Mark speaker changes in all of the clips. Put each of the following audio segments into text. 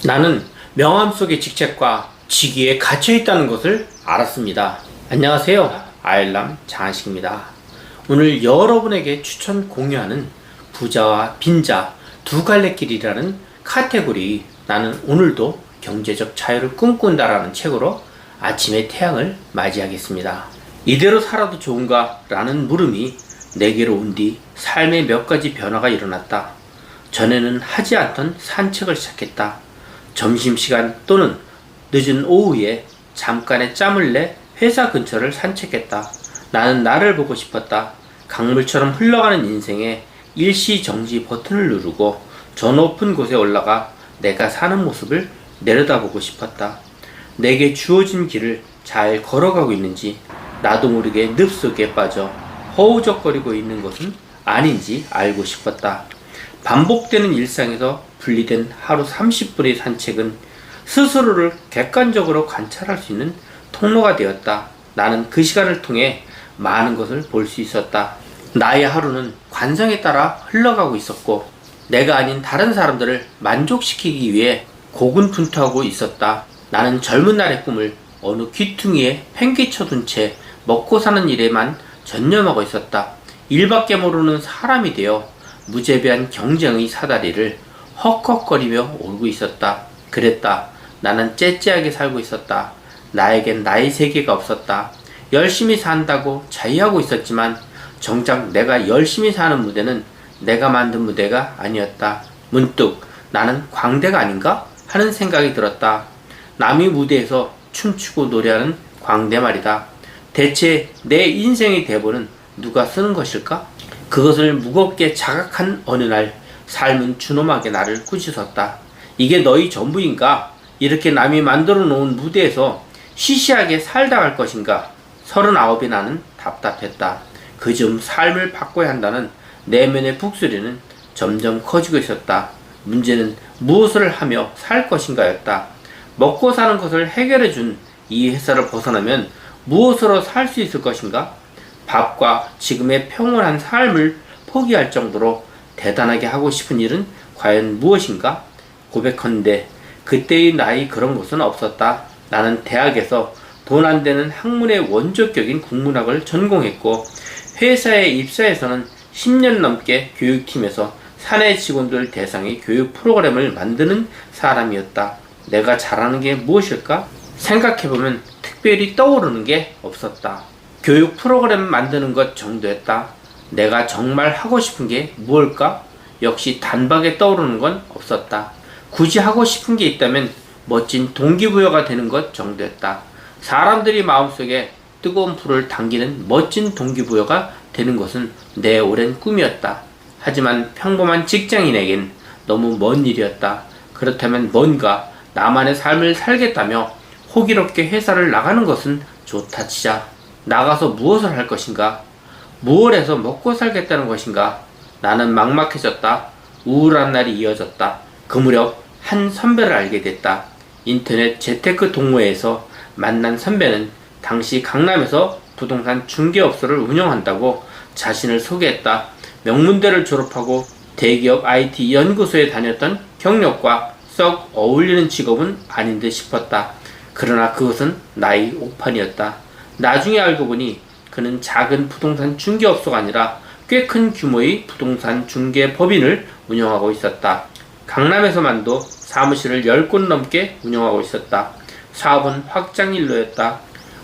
Speaker 1: 나는 명함 속의 직책과 직위에 갇혀 있다는 것을 알았습니다. 안녕하세요. 아일람 장한식입니다. 오늘 여러분에게 추천 공유하는 부자와 빈자 두 갈래 길이라는 카테고리, 나는 오늘도 경제적 자유를 꿈꾼다라는 책으로 아침의 태양을 맞이하겠습니다. 이대로 살아도 좋은가? 라는 물음이 내게로 온 뒤 삶의 몇 가지 변화가 일어났다. 전에는 하지 않던 산책을 시작했다. 점심시간 또는 늦은 오후에 잠깐의 짬을 내 회사 근처를 산책했다. 나는 나를 보고 싶었다. 강물처럼 흘러가는 인생에 일시정지 버튼을 누르고 저 높은 곳에 올라가 내가 사는 모습을 내려다보고 싶었다. 내게 주어진 길을 잘 걸어가고 있는지, 나도 모르게 늪속에 빠져 허우적거리고 있는 것은 아닌지 알고 싶었다. 반복되는 일상에서 분리된 하루 30분의 산책은 스스로를 객관적으로 관찰할 수 있는 통로가 되었다. 나는 그 시간을 통해 많은 것을 볼 수 있었다. 나의 하루는 관성에 따라 흘러가고 있었고, 내가 아닌 다른 사람들을 만족시키기 위해 고군분투하고 있었다. 나는 젊은 날의 꿈을 어느 귀퉁이에 팽개쳐둔 채 먹고 사는 일에만 전념하고 있었다. 일밖에 모르는 사람이 되어 무재배한 경쟁의 사다리를 헉헉거리며 오르고 있었다. 그랬다. 나는 째째하게 살고 있었다. 나에겐 나의 세계가 없었다. 열심히 산다고 자유하고 있었지만 정작 내가 열심히 사는 무대는 내가 만든 무대가 아니었다. 문득 나는 광대가 아닌가? 하는 생각이 들었다. 남의 무대에서 춤추고 노래하는 광대 말이다. 대체 내 인생의 대본은 누가 쓰는 것일까? 그것을 무겁게 자각한 어느 날 삶은 준엄하게 나를 꾸짖었다. 이게 너희 전부인가? 이렇게 남이 만들어 놓은 무대에서 시시하게 살다 갈 것인가? 39의 나는 답답했다. 그중 삶을 바꿔야 한다는 내면의 북소리는 점점 커지고 있었다. 문제는 무엇을 하며 살 것인가였다. 먹고 사는 것을 해결해 준 이 회사를 벗어나면 무엇으로 살 수 있을 것인가? 밥과 지금의 평온한 삶을 포기할 정도로 대단하게 하고 싶은 일은 과연 무엇인가? 고백컨대 그때의 나의 그런 것은 없었다. 나는 대학에서 돈 안 되는 학문의 원조격인 국문학을 전공했고, 회사에 입사해서는 10년 넘게 교육팀에서 사내 직원들 대상의 교육 프로그램을 만드는 사람이었다. 내가 잘하는 게 무엇일까? 생각해보면 특별히 떠오르는 게 없었다. 교육 프로그램 만드는 것 정도였다. 내가 정말 하고 싶은 게 무엇일까? 역시 단박에 떠오르는 건 없었다. 굳이 하고 싶은 게 있다면 멋진 동기부여가 되는 것 정도였다. 사람들이 마음속에 뜨거운 불을 당기는 멋진 동기부여가 되는 것은 내 오랜 꿈이었다. 하지만 평범한 직장인에겐 너무 먼 일이었다. 그렇다면 뭔가 나만의 삶을 살겠다며 호기롭게 회사를 나가는 것은 좋다 치자. 나가서 무엇을 할 것인가? 무엇을 해서 먹고 살겠다는 것인가? 나는 막막해졌다. 우울한 날이 이어졌다. 그 무렵 한 선배를 알게 됐다. 인터넷 재테크 동호회에서 만난 선배는 당시 강남에서 부동산 중개업소를 운영한다고 자신을 소개했다. 명문대를 졸업하고 대기업 IT 연구소에 다녔던 경력과 썩 어울리는 직업은 아닌 듯 싶었다. 그러나 그것은 나의 오판이었다. 나중에 알고 보니 그는 작은 부동산 중개업소가 아니라 꽤 큰 규모의 부동산 중개 법인을 운영하고 있었다. 강남에서만도 사무실을 10곳 넘게 운영하고 있었다. 사업은 확장일로였다.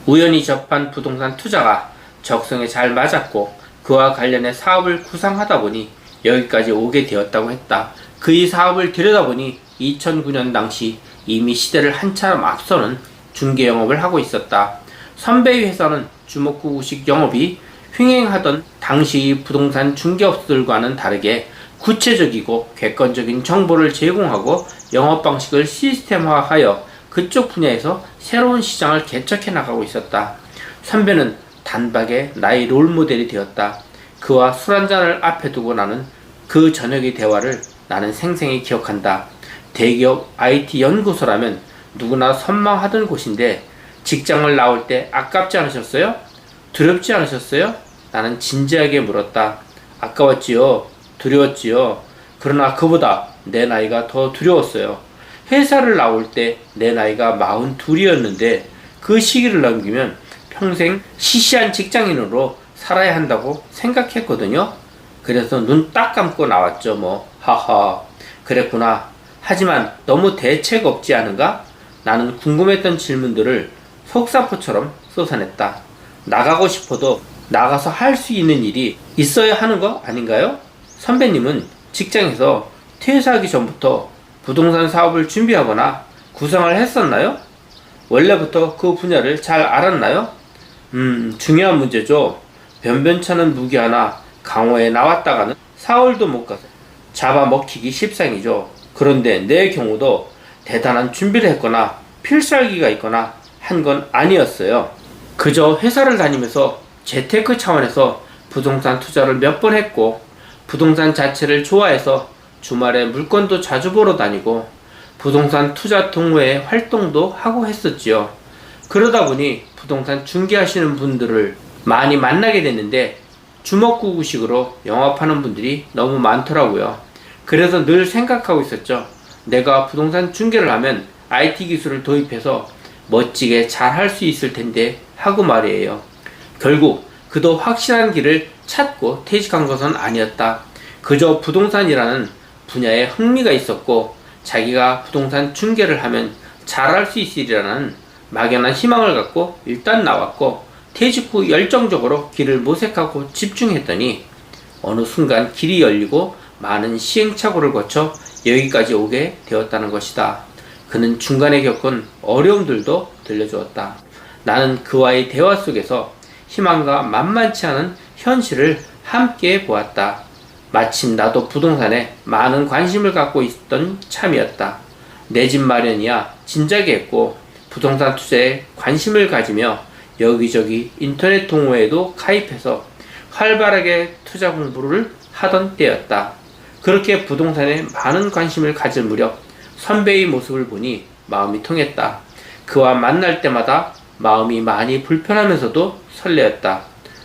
Speaker 1: 우연히 접한 부동산 투자가 적성에 잘 맞았고 그와 관련해 사업을 구상하다 보니 여기까지 오게 되었다고 했다. 그의 사업을 들여다보니 2009년 당시 이미 시대를 한참 앞서는 중개 영업을 하고 있었다. 선배의 회사는 주먹구구식 영업이 횡행하던 당시 부동산 중개업들과는 다르게 구체적이고 객관적인 정보를 제공하고 영업 방식을 시스템화하여 그쪽 분야에서 새로운 시장을 개척해 나가고 있었다. 선배는 단박에 나의 롤모델이 되었다. 그와 술 한잔을 앞에 두고 나는 그 저녁의 대화를 나는 생생히 기억한다. 대기업 IT 연구소라면 누구나 선망하던 곳인데 직장을 나올 때 아깝지 않으셨어요? 두렵지 않으셨어요? 나는 진지하게 물었다. 아까웠지요. 두려웠지요. 그러나 그보다 내 나이가 더 두려웠어요. 회사를 나올 때 내 나이가 42이었는데 그 시기를 넘기면 평생 시시한 직장인으로 살아야 한다고 생각했거든요. 그래서 눈 딱 감고 나왔죠. 뭐 하하 그랬구나. 하지만 너무 대책 없지 않은가? 나는 궁금했던 질문들을 속사포처럼 쏟아냈다. 나가고 싶어도 나가서 할 수 있는 일이 있어야 하는 거 아닌가요? 선배님은 직장에서 퇴사하기 전부터 부동산 사업을 준비하거나 구상을 했었나요? 원래부터 그 분야를 잘 알았나요? 중요한 문제죠. 변변찮은 무기 하나 강호에 나왔다가는 사흘도 못 가서 잡아먹히기 십상이죠. 그런데 내 경우도 대단한 준비를 했거나 필살기가 있거나 한 건 아니었어요. 그저 회사를 다니면서 재테크 차원에서 부동산 투자를 몇 번 했고 부동산 자체를 좋아해서 주말에 물건도 자주 보러 다니고 부동산 투자 동호회 활동도 하고 했었지요. 그러다 보니 부동산 중개하시는 분들을 많이 만나게 됐는데 주먹구구식으로 영업하는 분들이 너무 많더라고요. 그래서 늘 생각하고 있었죠. 내가 부동산 중개를 하면 IT 기술을 도입해서 멋지게 잘 할 수 있을 텐데 하고 말이에요. 결국 그도 확실한 길을 찾고 퇴직한 것은 아니었다. 그저 부동산이라는 분야에 흥미가 있었고 자기가 부동산 중개를 하면 잘할 수 있으리라는 막연한 희망을 갖고 일단 나왔고 퇴직 후 열정적으로 길을 모색하고 집중했더니 어느 순간 길이 열리고 많은 시행착오를 거쳐 여기까지 오게 되었다는 것이다. 그는 중간에 겪은 어려움들도 들려주었다. 나는 그와의 대화 속에서 희망과 만만치 않은 현실을 함께 보았다. 마침 나도 부동산에 많은 관심을 갖고 있던 참이었다. 내 집 마련이야 진작에 했고 부동산 투자에 관심을 가지며 여기저기 인터넷 동호회에도 가입해서 활발하게 투자 공부를 하던 때였다. 그렇게 부동산에 많은 관심을 가질 무렵 선배의 모습을 보니 마음이 통했다. 그와 만날 때마다 마음이 많이 불편하면서도 설레었다.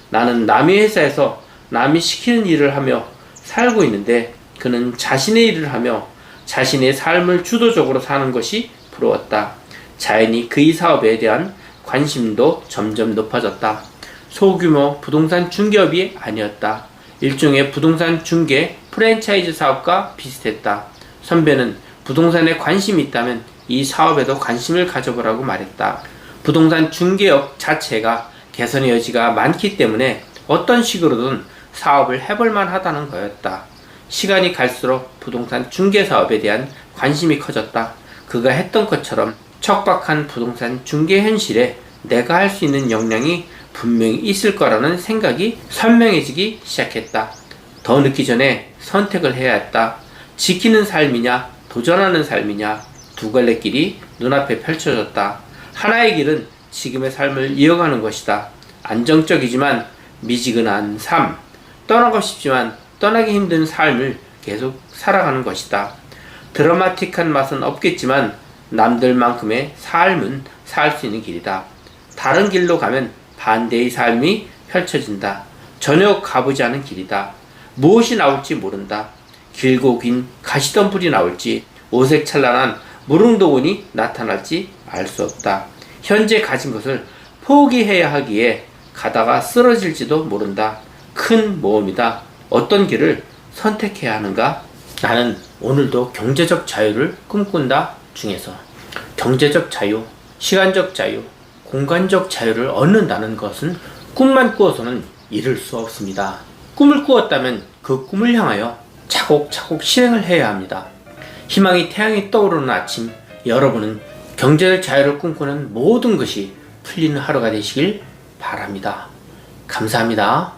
Speaker 1: 나는 남의 회사에서 남이 시키는 일을 하며 살고 있는데 그는 자신의 일을 하며 자신의 삶을 주도적으로 사는 것이 부러웠다. 자연히 그의 사업에 대한 관심도 점점 높아졌다. 소규모 부동산 중개업이 아니었다. 일종의 부동산 중개 프랜차이즈 사업과 비슷했다. 선배는 부동산에 관심이 있다면 이 사업에도 관심을 가져보라고 말했다. 부동산 중개업 자체가 개선의 여지가 많기 때문에 어떤 식으로든 사업을 해볼만 하다는 거였다. 시간이 갈수록 부동산 중개 사업에 대한 관심이 커졌다. 그가 했던 것처럼 척박한 부동산 중개 현실에 내가 할 수 있는 역량이 분명히 있을 거라는 생각이 선명해지기 시작했다. 더 늦기 전에 선택을 해야 했다. 지키는 삶이냐 도전하는 삶이냐 두 갈래 길이 눈앞에 펼쳐졌다. 하나의 길은 지금의 삶을 이어가는 것이다. 안정적이지만 미지근한 삶, 떠나고 싶지만 떠나기 힘든 삶을 계속 살아가는 것이다. 드라마틱한 맛은 없겠지만 남들만큼의 삶은 살 수 있는 길이다. 다른 길로 가면 반대의 삶이 펼쳐진다. 전혀 가보지 않은 길이다. 무엇이 나올지 모른다. 길고 긴 가시덤불이 나올지 오색찬란한 무릉도원이 나타날지 알 수 없다. 현재 가진 것을 포기해야 하기에 가다가 쓰러질지도 모른다. 큰 모험이다. 어떤 길을 선택해야 하는가? 나는 오늘도 경제적 자유를 꿈꾼다 중에서 경제적 자유, 시간적 자유, 공간적 자유를 얻는다는 것은 꿈만 꾸어서는 이룰 수 없습니다. 꿈을 꾸었다면 그 꿈을 향하여 차곡차곡 실행을 해야 합니다. 희망의 태양이 떠오르는 아침, 여러분은 경제적 자유를 꿈꾸는 모든 것이 풀리는 하루가 되시길 바랍니다. 감사합니다.